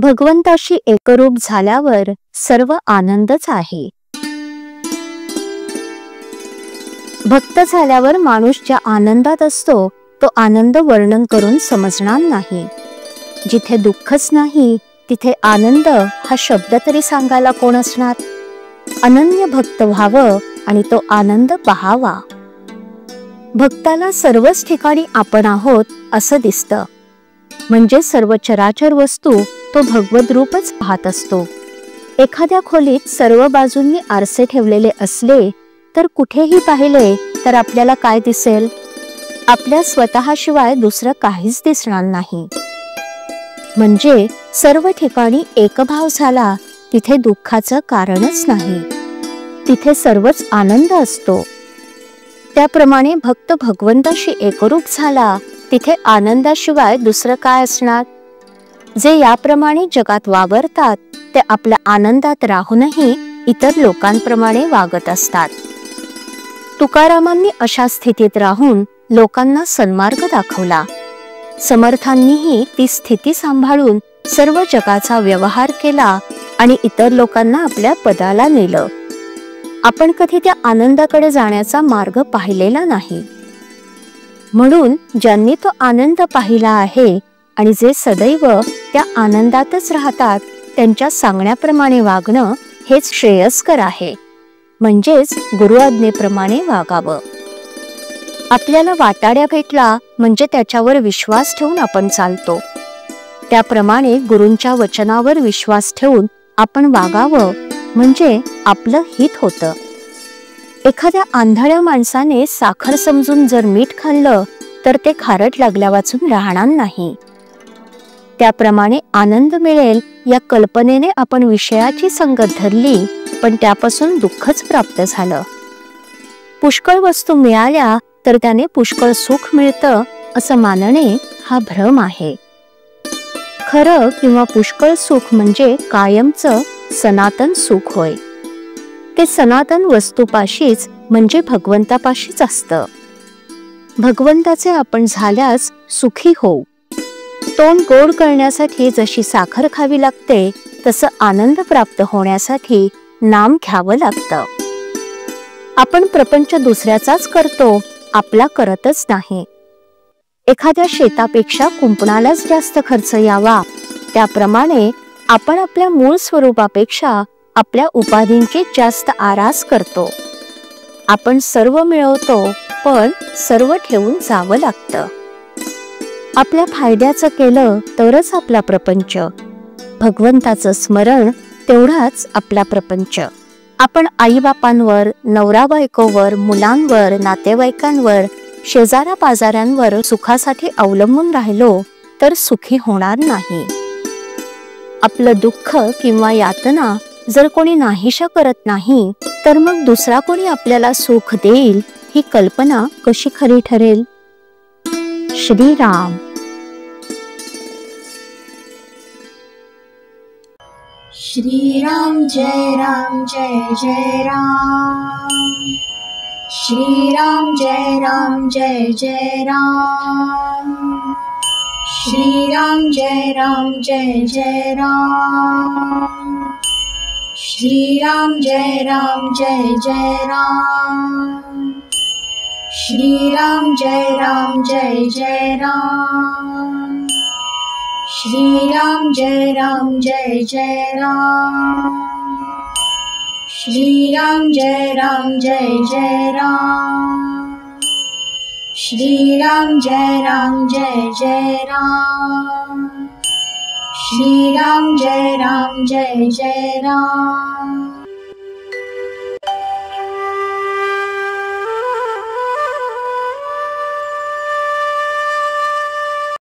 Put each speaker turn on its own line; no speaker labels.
भगवंताशी एकरूप झाल्यावर सर्व आनंदच आहे. भक्त झाल्यावर माणूस ज्या आनंदात असतो तो आनंद वर्णन करून समजणार नाही. जिथे दुःखच नाही तिथे आनंद हा शब्द तरी सांगायला कोण असणार. अनन्य भक्त व्हावं आणि तो आनंद पहावा. भक्ताला सर्वच ठिकाणी आपण आहोत असं दिसतं. म्हणजे सर्व चराचर वस्तू तो भगवत रूपच पाहत असतो. एखाद्या खोलीत सर्व बाजूंनी आरसे ठेवलेले असले तर कुठेही पाहिले तर आपल्याला काय दिसेल? आपल्या स्वतःशिवाय दुसरं काहीच दिसणार नाही. म्हणजे सर्व ठिकाणी एकभाव झाला तिथे दुःखाचं कारणच नाही. तिथे सर्वच आनंद असतो. त्याप्रमाणे भक्त भगवंताशी एकरूप झाला तिथे आनंदाशिवाय दुसरं काय असणार? जे याप्रमाणे जगात वावरतात ते आपल्या आनंदात राहूनही इतर लोकांप्रमाणे वागत असतात. तुकारामांनी अशा स्थितीत राहून लोकांना सन्मार्ग दाखवला. समर्थांनीही ती स्थिती सांभाळून सर्व जगाचा व्यवहार केला आणि इतर लोकांना आपल्या पदाला नेलं. आपण कधी त्या आनंदाकडे जाण्याचा मार्ग पाहिलेला नाही. म्हणून ज्यांनी तो आनंद पाहिला आहे आणि जे सदैव त्या आनंदातच राहतात त्यांच्या सांगण्याप्रमाणे वागणं हेच श्रेयस्कर आहे. म्हणजेच गुरु आज्ञेप्रमाणे वागावं. आपल्याला वाटाड्या भेटला म्हणजे त्याच्यावर विश्वास ठेवून आपण चालतो. त्याप्रमाणे गुरूंच्या वचनावर विश्वास ठेवून आपण वागावं म्हणजे आपलं हित होतं. एखाद्या आंधळ्या माणसाने साखर समजून जर मीठ खाल्लं तर ते खारट लागल्या वाचून राहणार नाही. त्याप्रमाणे आनंद मिळेल या कल्पनेने आपण विषयाची संगत धरली पण त्यापासून दुःखच प्राप्त झालं. पुष्कळ वस्तू मिळाल्या तर त्याने पुष्कळ सुख मिळतं असं मानणे हा भ्रम आहे. खरं किंवा पुष्कळ सुख म्हणजे कायमचं सनातन सुख होय. ते सनातन वस्तूपाशीच म्हणजे भगवंतापाशीच असतं. भगवंताचे आपण झाल्यास सुखी होऊ. तोंड गोड करण्यासाठी जशी साखर खावी लागते तसं आनंद प्राप्त होण्यासाठी नाम घ्यावं लागतं. आपण प्रपंच दुसऱ्याचाच करतो, आपला करतच नाही. एखाद्या शेतापेक्षा कुंपणालाच जास्त खर्च यावा त्याप्रमाणे आपण आपल्या मूळ स्वरूपापेक्षा आपल्या उपाधींची जास्त आरास करतो. आपण सर्व मिळवतो पण सर्व ठेवून जावं लागतं. आपल्या फायद्याचं केलं तरच आपला प्रपंच. भगवंताचं स्मरण तेवढाच आपला प्रपंच. आपण आईबापांवर, नवरा बायकोवर, मुलांवर, नातेवाईकांवर, शेजारा पाजाऱ्यांवर सुखासाठी अवलंबून राहिलो तर सुखी होणार नाही. आपलं दुःख किंवा यातना जर कोणी नाहीशा करत नाही तर मग दुसरा कोणी आपल्याला सुख देईल ही कल्पना कशी खरी ठरेल? श्रीराम.
श्रीराम जय राम जय जय राम. श्रीराम जय राम जय जय राम. श्रीराम जय राम जय जय राम. श्रीराम जय राम जय जय राम. श्रीराम जय राम जय जय राम. श्रीराम जय राम जय जय राम. श्रीराम जय राम जय जय राम. श्रीराम जय राम जय जय राम. श्रीराम जय राम जय जय राम.